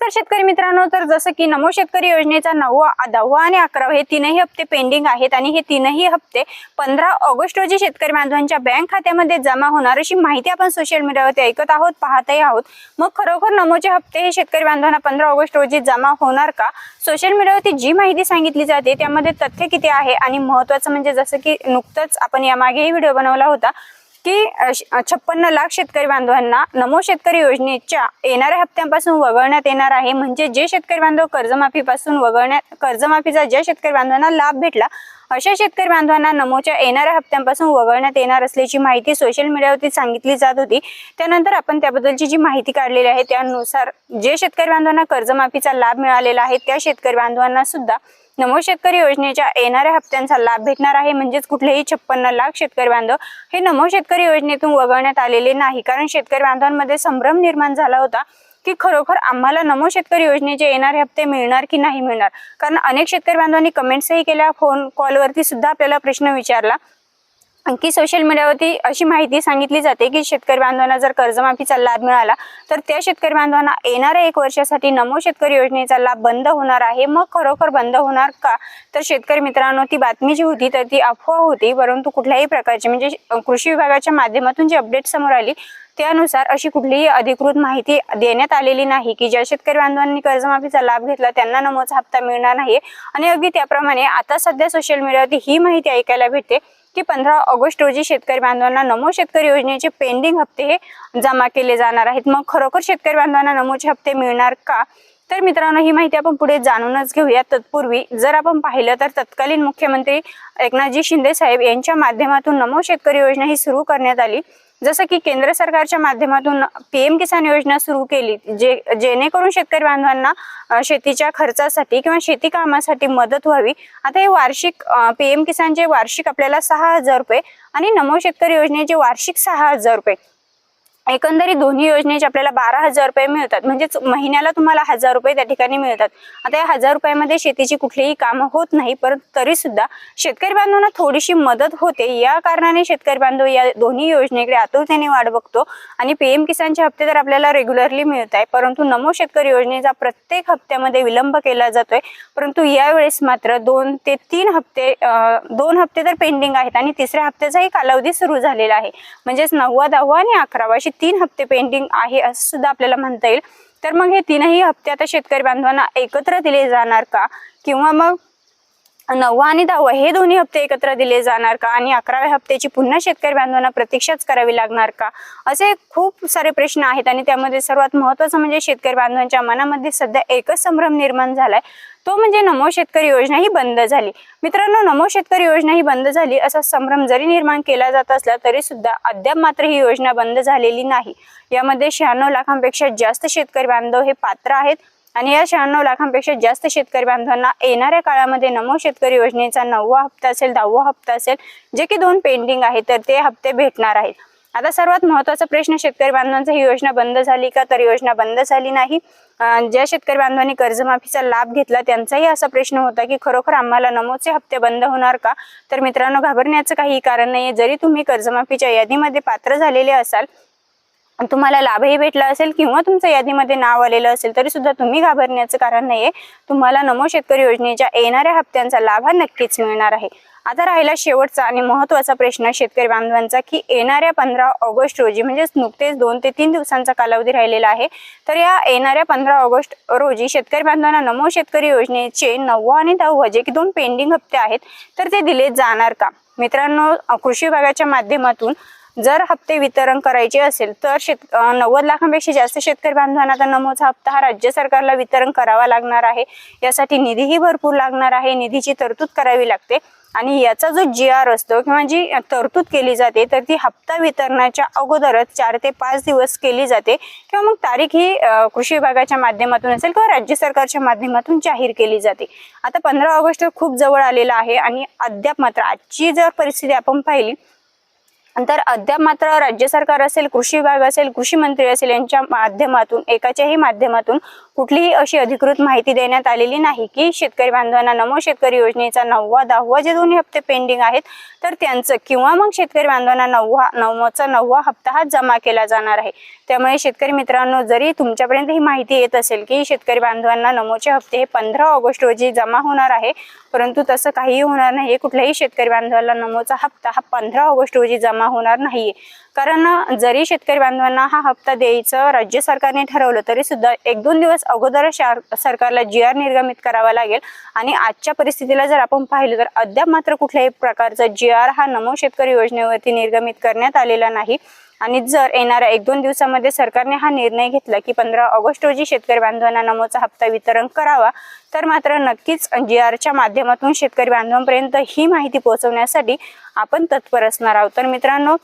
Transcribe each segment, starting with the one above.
नमस्कार शेतकरी मित्रांनो, तर जसं की नमो शेतकरी योजनेचा 9वा, 10वा आणि 11वा हे तीनही हप्ते पेंडिंग आहेत आणि हे तीनही हप्ते 15 ऑगस्ट रोजी शेतकरी बांधवांच्या बँक खात्यामध्ये जमा होणार अशी माहिती आपण सोशल मीडियावरती ऐकत आहोत, पाहतही आहोत। मग खरोखर नमोचे हप्ते हे शेतकरी बांधवांना 15 ऑगस्ट रोजी जमा होणार का? सोशल मीडियावरती जी माहिती सांगितली जाते त्यामध्ये तथ्य किती आहे आणि महत्त्वाचं म्हणजे जसं की नुकतंच आपण यामागेही व्हिडिओ बनवला होता की 56 लाख शेतकरी बांधवांना नमो शेतकरी योजनेच्या येणाऱ्या हप्त्यांपासून वगळण्यात येणार आहे। म्हणजे जे शेतकरी बांधव कर्जमाफीचा ज्या शेतकरी बांधवांना लाभ भेटला अशा शेतकरी बांधवांना नमोच्या येणाऱ्या हप्त्यांपासून वगळण्यात येणार असल्याची माहिती सोशल मीडियावरती सांगितली जात होती। त्यानंतर आपण त्याबद्दलची जी माहिती काढलेली आहे त्यानुसार जे शेतकरी बांधवांना कर्जमाफीचा लाभ मिळालेला आहे त्या शेतकरी बांधवांना सुद्धा नमो शेतकरी योजनेच्या येणाऱ्या हप्त्यांचा लाभ भेटणार आहे। म्हणजेच कुठलेही 56 लाख शेतकरी बांधव हे नमो शेतकरी योजनेतून वगळण्यात आलेले नाही, कारण शेतकरी बांधवांमध्ये संभ्रम निर्माण झाला होता की खरोखर आम्हाला नमो शेतकरी योजनेचे येणारे हप्ते मिळणार की नाही मिळणार। कारण अनेक शेतकरी बांधवांनी कमेंट्सही केल्या, फोन कॉलवरती सुद्धा आपल्याला प्रश्न विचारला की सोशल मीडियावरती अशी माहिती सांगितली जाते की शेतकरी बांधवांना जर कर्जमाफीचा लाभ मिळाला तर त्या शेतकरी बांधवांना येणाऱ्या 1 वर्षासाठी नमो शेतकरी योजनेचा लाभ बंद होणार आहे। मग खरोखर बंद होणार का? तर शेतकरी मित्रांनो, ती बातमी जी होती तर ती अफवा होती, परंतु कुठल्याही प्रकारची म्हणजे कृषी विभागाच्या माध्यमातून जी अपडेट समोर आली त्यानुसार अशी कुठलीही अधिकृत माहिती देण्यात आलेली नाही की ज्या शेतकरी बांधवांनी कर्जमाफीचा लाभ घेतला त्यांना नमोचा हप्ता मिळणार नाही। आणि अगदी त्याप्रमाणे आता सध्या सोशल मीडियावरती ही माहिती ऐकायला भेटते की 15 ऑगस्ट रोजी शेतकरी बांधवांना नमो शेतकरी योजनेचे पेंडिंग हप्ते हे जमा केले जाणार आहेत। मग खरोखर शेतकरी बांधवांना नमोचे हप्ते मिळणार का? तर मित्रांनो, ही माहिती आपण पुढे जाणूनच घेऊया। तत्पूर्वी जर आपण पाहिलं तर तत्कालीन मुख्यमंत्री एकनाथजी शिंदे साहेब यांच्या माध्यमातून नमो शेतकरी योजना ही सुरू करण्यात आली। जसं की केंद्र सरकारच्या माध्यमातून पीएम किसान योजना सुरू केली जेणेकरून शेतकरी बांधवांना शेतीच्या खर्चासाठी किंवा शेती कामासाठी मदत व्हावी। आता हे वार्षिक पीएम किसानचे वार्षिक आपल्याला 6,000 रुपये आणि नमो शेतकरी योजनेचे वार्षिक 6,000 रुपये, एकंदरीत दोन्ही योजनेचे आपल्याला 12,000 रुपये मिळतात। म्हणजेच महिन्याला तुम्हाला 1,000 रुपये त्या ठिकाणी मिळतात। आता या 1,000 रुपयामध्ये शेतीची कुठलीही कामं होत नाही, परंतु तरी सुद्धा शेतकरी बांधवांना थोडीशी मदत होते। या कारणाने शेतकरी बांधव या दोन्ही योजनेकडे आतुरतेने वाट बघतो आणि पीएम किसानचे हप्ते तर आपल्याला रेग्युलरली मिळत आहे, परंतु नमो शेतकरी योजनेचा प्रत्येक हप्त्यामध्ये विलंब केला जातोय। परंतु यावेळेस मात्र 2 ते 3 हप्ते 2 हप्ते तर पेंडिंग आहेत आणि तिसऱ्या हप्त्याचाही कालावधी सुरू झालेला आहे। म्हणजेच 9वा, 10वा आणि 11वा अशी 3 हप्ते पेंडिंग आहे असं सुद्धा आपल्याला म्हणता येईल। तर मग हे तीनही हप्ते आता शेतकरी बांधवांना एकत्र दिले जाणार का, किंवा मग 9वा आणि 10वा हे दोन्ही हप्ते एकत्र दिले जाणार का आणि 11व्या हप्त्याची पुन्हा शेतकरी बांधवांना प्रतीक्षाच करावी लागणार का? असे खूप सारे प्रश्न आहेत आणि त्यामध्ये सर्वात महत्त्वाचं म्हणजे शेतकरी बांधवांच्या मनामध्ये सध्या एकच संभ्रम निर्माण झालाय, तो म्हणजे नमो शेतकरी योजना ही बंद झाली। मित्रांनो, नमो शेतकरी योजना ही बंद झाली असा संभ्रम जरी निर्माण केला जात असला तरी सुद्धा अद्याप मात्र ही योजना बंद झालेली नाही। यामध्ये 96 लाखांपेक्षा जास्त शेतकरी बांधव हे पात्र आहेत आणि या 96 लाखांपेक्षा जास्त शेतकरी बांधवांना येणाऱ्या काळामध्ये नमो शेतकरी योजनेचा 9वा हप्ता असेल, 10वा हप्ता असेल, जे की 2 पेंडिंग आहेत तर ते हप्ते भेटणार आहेत। आता सर्वात महत्त्वाचा प्रश्न शेतकरी बांधवांचा, ही योजना बंद झाली का? तर योजना बंद झाली नाही। ज्या शेतकरी बांधवांनी कर्जमाफीचा लाभ घेतला त्यांचाही असा प्रश्न होता की खरोखर आम्हाला नमोचे हप्ते बंद होणार का? तर मित्रांनो, घाबरण्याचं काही कारण नाहीये। जरी तुम्ही कर्जमाफीच्या यादीमध्ये पात्र झालेले असाल, तुम्हाला लाभही भेटला असेल किंवा तुमच्या यादीमध्ये नाव आलेलं असेल तरी सुद्धा तुम्ही घाबरण्याचं कारण नाहीये। तुम्हाला नमो शेतकरी योजनेच्या येणाऱ्या हप्त्यांचा लाभ हा नक्कीच मिळणार आहे। आता राहिला शेवटचा आणि महत्त्वाचा प्रश्न शेतकरी बांधवांचा की येणाऱ्या 15 ऑगस्ट रोजी म्हणजेच नुकतेच 2 ते 3 दिवसांचा कालावधी राहिलेला आहे, तर या येणाऱ्या 15 ऑगस्ट रोजी शेतकरी बांधवांना नमो शेतकरी योजनेचे 9वा आणि 10वा जे की 2 पेंडिंग हप्ते आहेत तर ते दिले जाणार का? मित्रांनो, कृषी विभागाच्या माध्यमातून जर हप्ते वितरण करायचे असेल तर 90 लाखांपेक्षा जास्त शेतकरी बांधवांना आता नमोचा हप्ता हा राज्य सरकारला वितरण करावा लागणार आहे। यासाठी निधीही भरपूर लागणार आहे, निधीची तरतूद करावी लागते आणि याचा जो GR असतो किंवा जी तरतूद केली जाते तर ती हप्ता वितरणाच्या अगोदरच 4 ते 5 दिवस केली जाते किंवा मग तारीख ही कृषी विभागाच्या माध्यमातून असेल किंवा राज्य सरकारच्या माध्यमातून जाहीर केली जाते। आता 15 ऑगस्ट खूप जवळ आलेला आहे आणि अद्याप मात्र आजची जर परिस्थिती आपण पाहिली तर अद्याप मात्र राज्य सरकार असेल, कृषी विभाग असेल, कृषी मंत्री असेल यांच्या माध्यमातून एकाच्याही माध्यमातून कुठलीही अशी अधिकृत माहिती देण्यात आलेली नाही की शेतकरी बांधवांना नमो शेतकरी योजनेचा 9वा 10वा जे दोन्ही हप्ते पेंडिंग आहेत तर त्यांचं किंवा मग शेतकरी बांधवांना 9वा हप्ता हा जमा केला जाणार आहे। त्यामुळे शेतकरी मित्रांनो, जरी तुमच्यापर्यंत ही माहिती येत असेल की शेतकरी बांधवांना नमोचे हप्ते हे 15 ऑगस्ट रोजी जमा होणार आहे, परंतु तसं काहीही होणार नाही। कुठल्याही शेतकरी बांधवाला नमोचा हप्ता हा 15 ऑगस्ट रोजी जमा होणार नाहीये। कारण जरी शेतकरी बांधवांना हा हप्ता द्यायचं राज्य सरकारने ठरवलं तरी सुद्धा 1-2 दिवस अगोदर सरकारला GR निर्गमित करावा लागेल आणि आजच्या परिस्थितीला जर आपण पाहिलं तर अद्याप मात्र कुठल्याही प्रकारचा GR हा नमो शेतकरी योजनेवरती निर्गमित करण्यात आलेला नाही। आणि जर येणाऱ्या 1-2 दिवसामध्ये सरकारने हा निर्णय घेतला की 15 ऑगस्ट रोजी शेतकरी बांधवांना नमोचा हप्ता वितरण करावा तर मात्र नक्कीच GRच्या माध्यमातून शेतकरी बांधवांपर्यंत ही माहिती पोहोचवण्यासाठी आपण तत्पर असणार आहोत। तर मित्रांनो,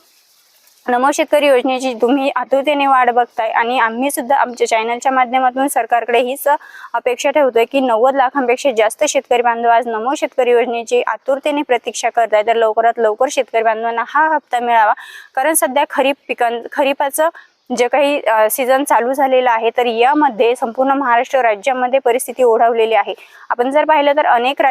नमो शेतकरी योजनेची तुम्ही आतुरतेने वाट बघताय आणि आम्ही सुद्धा आमच्या चॅनलच्या माध्यमातून सरकारकडे हीच अपेक्षा ठेवतोय की 90 लाखांपेक्षा जास्त शेतकरी बांधव आज नमो शेतकरी योजनेची आतुरतेने प्रतीक्षा करताय। तर लवकरात लवकर शेतकरी बांधवांना हा हप्ता मिळावा, कारण सध्या खरीपाचं जे काही सीझन चालू झालेला आहे तर यामध्ये संपूर्ण महाराष्ट्र राज्यामध्ये परिस्थिती ओढावलेली आहे। आपण जर पाहिलं तर अनेक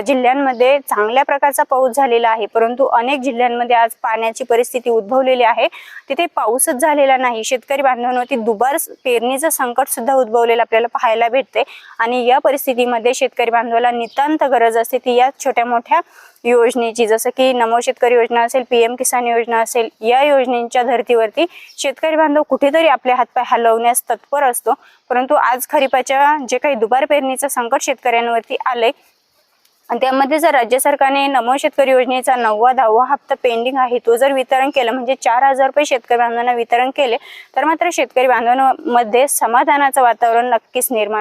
जिल्ह्यांमध्ये चांगल्या प्रकारचा पाऊस झालेला आहे, परंतु अनेक जिल्ह्यांमध्ये आज पाण्याची परिस्थिती उद्भवलेली आहे, तिथे पाऊसच झालेला नाही। शेतकरी बांधवांवरती दुबार पेरणीचं संकट सुद्धा उद्भवलेलं आपल्याला पाहायला भेटते आणि या परिस्थितीमध्ये शेतकरी बांधवाला नितांत गरज असते ती या छोट्या मोठ्या योजनेची, जसं की नमो शेतकरी योजना असेल, PM किसान योजना असेल, या योजनेच्या धर्तीवरती शेतकरी बांधव कुठेतरी आपले हातपाय हलवण्यास तत्पर असतो। परंतु आज खरीपाच्या जे काही दुबार पेरणीचं संकट शेतकऱ्यांवरती आलंय आणि त्यामध्ये जर राज्य सरकारने नमो शेतकरी योजनेचा 9वा 10वा हप्ता पेंडिंग आहे तो जर वितरण केलं म्हणजे 4000 रुपये शेतकरी बांधवांना वितरण केले तर मात्र शेतकरी बांधवांमध्ये समाधानाचं वातावरण नक्कीच निर्माण